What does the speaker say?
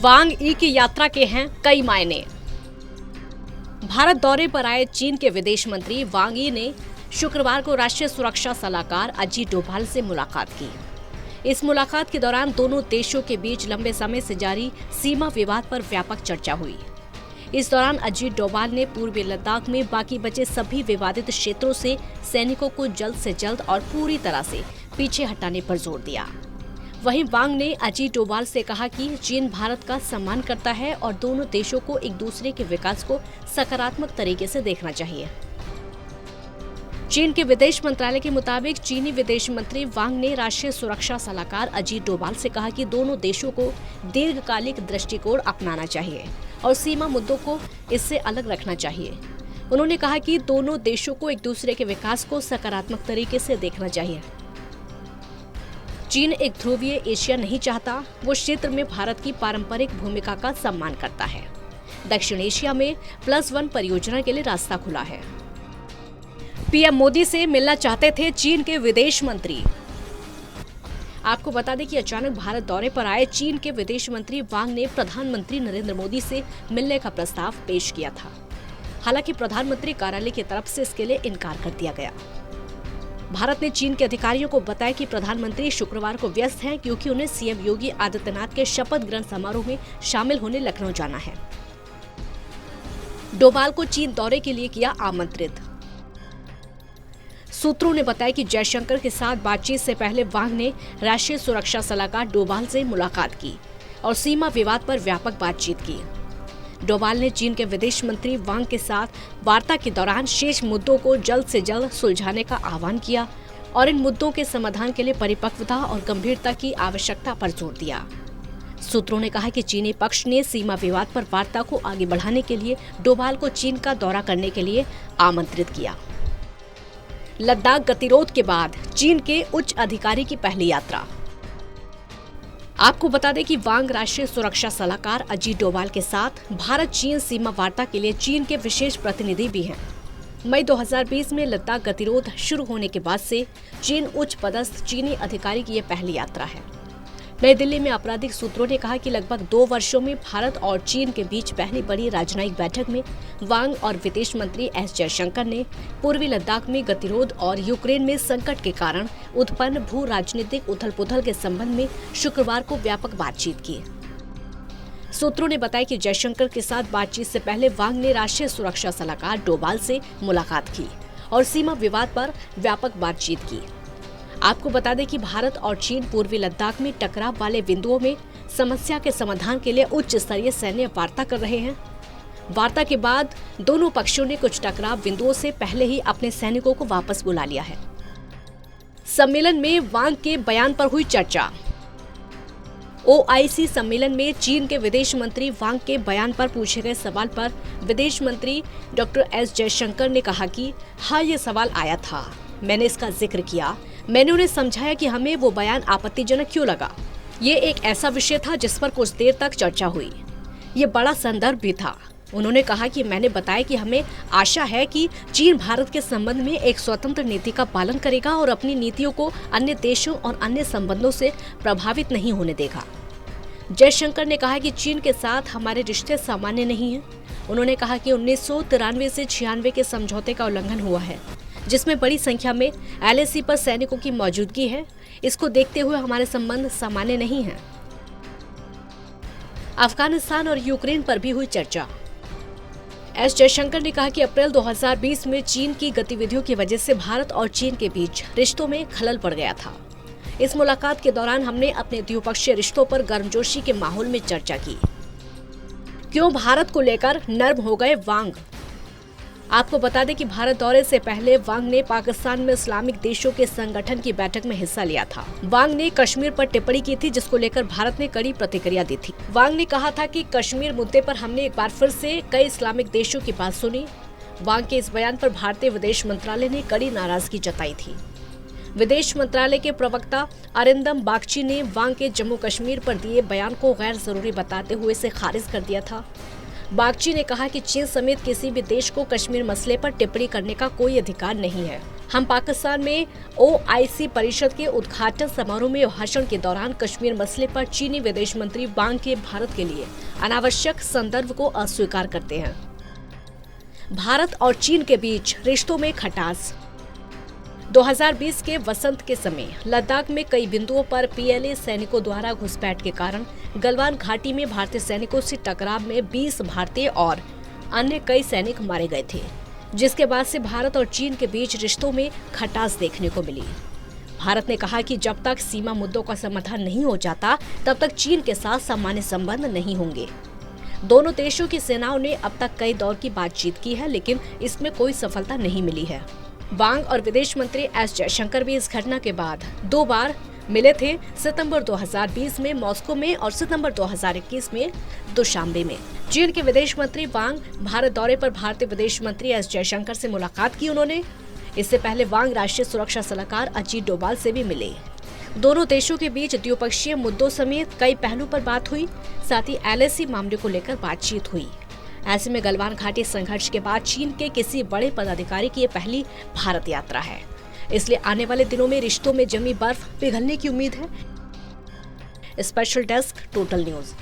वांग यी की यात्रा के हैं कई मायने। भारत दौरे पर आए चीन के विदेश मंत्री वांग यी ने शुक्रवार को राष्ट्रीय सुरक्षा सलाहकार अजीत डोभाल से मुलाकात की। इस मुलाकात के दौरान दोनों देशों के बीच लंबे समय से जारी सीमा विवाद पर व्यापक चर्चा हुई। इस दौरान अजीत डोभाल ने पूर्वी लद्दाख में बाकी बचे सभी विवादित क्षेत्रों से सैनिकों को जल्द से जल्द और पूरी तरह से पीछे हटाने पर जोर दिया। वहीं वांग ने अजीत डोभाल से कहा कि चीन भारत का सम्मान करता है और दोनों देशों को एक दूसरे के विकास को सकारात्मक तरीके से देखना चाहिए। चीन के विदेश मंत्रालय के मुताबिक चीनी विदेश मंत्री वांग ने राष्ट्रीय सुरक्षा सलाहकार अजीत डोभाल से कहा कि दोनों देशों को दीर्घकालिक दृष्टिकोण अपनाना चाहिए और सीमा मुद्दों को इससे अलग रखना चाहिए। उन्होंने कहा कि दोनों देशों को एक दूसरे के विकास को सकारात्मक तरीके से देखना चाहिए। चीन एक ध्रुवीय एशिया नहीं चाहता, वो क्षेत्र में भारत की पारंपरिक भूमिका का सम्मान करता है। दक्षिण एशिया में +1 परियोजना के लिए रास्ता खुला है। पीएम मोदी से मिलना चाहते थे चीन के विदेश मंत्री। आपको बता दें कि अचानक भारत दौरे पर आए चीन के विदेश मंत्री वांग ने प्रधानमंत्री नरेंद्र मोदी से मिलने का प्रस्ताव पेश किया था। हालांकि प्रधानमंत्री कार्यालय की तरफ से इसके लिए इनकार कर दिया गया। भारत ने चीन के अधिकारियों को बताया कि प्रधानमंत्री शुक्रवार को व्यस्त हैं क्योंकि उन्हें सीएम योगी आदित्यनाथ के शपथ ग्रहण समारोह में शामिल होने लखनऊ जाना है। डोभाल को चीन दौरे के लिए किया आमंत्रित। सूत्रों ने बताया कि जयशंकर के साथ बातचीत से पहले वांग ने राष्ट्रीय सुरक्षा सलाहकार डोभाल से मुलाकात की और सीमा विवाद पर व्यापक बातचीत की। डोभाल ने चीन के विदेश मंत्री वांग के साथ वार्ता के दौरान शेष मुद्दों को जल्द से जल्द सुलझाने का आह्वान किया और इन मुद्दों के समाधान के लिए परिपक्वता और गंभीरता की आवश्यकता पर जोर दिया। सूत्रों ने कहा कि चीनी पक्ष ने सीमा विवाद पर वार्ता को आगे बढ़ाने के लिए डोभाल को चीन का दौरा करने के लिए आमंत्रित किया। लद्दाख गतिरोध के बाद चीन के उच्च अधिकारी की पहली यात्रा। आपको बता दें कि वांग राष्ट्रीय सुरक्षा सलाहकार अजीत डोभाल के साथ भारत चीन सीमा वार्ता के लिए चीन के विशेष प्रतिनिधि भी हैं। मई 2020 में लद्दाख गतिरोध शुरू होने के बाद से चीन उच्च पदस्थ चीनी अधिकारी की यह पहली यात्रा है। नई दिल्ली में आपराधिक सूत्रों ने कहा कि लगभग 2 वर्षों में भारत और चीन के बीच पहली बड़ी राजनयिक बैठक में वांग और विदेश मंत्री एस जयशंकर ने पूर्वी लद्दाख में गतिरोध और यूक्रेन में संकट के कारण उत्पन्न भू राजनीतिक उथल-पुथल के संबंध में शुक्रवार को व्यापक बातचीत की। सूत्रों ने बताया कि जयशंकर के साथ बातचीत से पहले वांग ने राष्ट्रीय सुरक्षा सलाहकार डोभाल से मुलाकात की और सीमा विवाद पर व्यापक बातचीत की। आपको बता दें कि भारत और चीन पूर्वी लद्दाख में टकराव वाले बिंदुओं में समस्या के समाधान के लिए उच्च स्तरीय सैन्य वार्ता कर रहे हैं। वार्ता के बाद दोनों पक्षों ने कुछ टकराव बिंदुओं से पहले ही अपने सैनिकों को वापस बुला लिया है। सम्मेलन में वांग के बयान पर हुई चर्चा। OIC सम्मेलन में चीन के विदेश मंत्री वांग के बयान पर पूछे गए सवाल पर विदेश मंत्री डॉक्टर एस जयशंकर ने कहा कि हाँ, ये सवाल आया था, मैंने इसका जिक्र किया। मैंने उन्हें समझाया कि हमें वो बयान आपत्तिजनक क्यों लगा। ये एक ऐसा विषय था जिस पर कुछ देर तक चर्चा हुई। ये बड़ा संदर्भ भी था। उन्होंने कहा कि मैंने बताया कि हमें आशा है कि चीन भारत के संबंध में एक स्वतंत्र नीति का पालन करेगा और अपनी नीतियों को अन्य देशों और अन्य संबंधों से प्रभावित नहीं होने देगा। जयशंकर ने कहा कि चीन के साथ हमारे रिश्ते सामान्य नहीं हैं। उन्होंने कहा कि 1993 से 96 के समझौते का उल्लंघन हुआ है, जिसमें बड़ी संख्या में LAC पर सैनिकों की मौजूदगी है। इसको देखते हुए हमारे संबंध सामान्य नहीं हैं। अफगानिस्तान और यूक्रेन पर भी हुई चर्चा। एस जयशंकर ने कहा कि अप्रैल 2020 में चीन की गतिविधियों की वजह से भारत और चीन के बीच रिश्तों में खलल पड़ गया था। इस मुलाकात के दौरान हमने अपने द्विपक्षीय रिश्तों पर गर्मजोशी के माहौल में चर्चा की। क्यों भारत को लेकर नर्म हो गए वांग। आपको बता दें कि भारत दौरे से पहले वांग ने पाकिस्तान में इस्लामिक देशों के संगठन की बैठक में हिस्सा लिया था। वांग ने कश्मीर पर टिप्पणी की थी, जिसको लेकर भारत ने कड़ी प्रतिक्रिया दी थी। वांग ने कहा था कि कश्मीर मुद्दे पर हमने एक बार फिर से कई इस्लामिक देशों की बात सुनी। वांग के इस बयान पर भारतीय विदेश मंत्रालय ने कड़ी नाराजगी जताई थी। विदेश मंत्रालय के प्रवक्ता अरिंदम बागची ने वांग के जम्मू कश्मीर पर दिए बयान को गैर जरूरी बताते हुए इसे खारिज कर दिया था। बागची ने कहा कि चीन समेत किसी भी देश को कश्मीर मसले पर टिप्पणी करने का कोई अधिकार नहीं है। हम पाकिस्तान में OIC परिषद के उद्घाटन समारोह में भाषण के दौरान कश्मीर मसले पर चीनी विदेश मंत्री वांग के भारत के लिए अनावश्यक संदर्भ को अस्वीकार करते हैं। भारत और चीन के बीच रिश्तों में खटास। 2020 के वसंत के समय लद्दाख में कई बिंदुओं पर PLA सैनिकों द्वारा घुसपैठ के कारण गलवान घाटी में भारतीय सैनिकों से टकराव में 20 भारतीय और अन्य कई सैनिक मारे गए थे, जिसके बाद से भारत और चीन के बीच रिश्तों में खटास देखने को मिली। भारत ने कहा कि जब तक सीमा मुद्दों का समाधान नहीं हो जाता तब तक चीन के साथ सामान्य संबंध नहीं होंगे। दोनों देशों की सेनाओं ने अब तक कई दौर की बातचीत की है, लेकिन इसमें कोई सफलता नहीं मिली है। वांग और विदेश मंत्री S जयशंकर भी इस घटना के बाद 2 बार मिले थे, सितंबर 2020 में मॉस्को में और सितंबर 2021 में दुशांबे में। चीन के विदेश मंत्री वांग भारत दौरे पर भारतीय विदेश मंत्री S जयशंकर से मुलाकात की उन्होंने। इससे पहले वांग राष्ट्रीय सुरक्षा सलाहकार अजीत डोभाल से भी मिले। दोनों देशों के बीच द्विपक्षीय मुद्दों समेत कई पहलू पर बात हुई, साथ ही LAC मामले को लेकर बातचीत हुई। ऐसे में गलवान घाटी संघर्ष के बाद चीन के किसी बड़े पदाधिकारी की ये पहली भारत यात्रा है, इसलिए आने वाले दिनों में रिश्तों में जमी बर्फ पिघलने की उम्मीद है। Special desk, total news.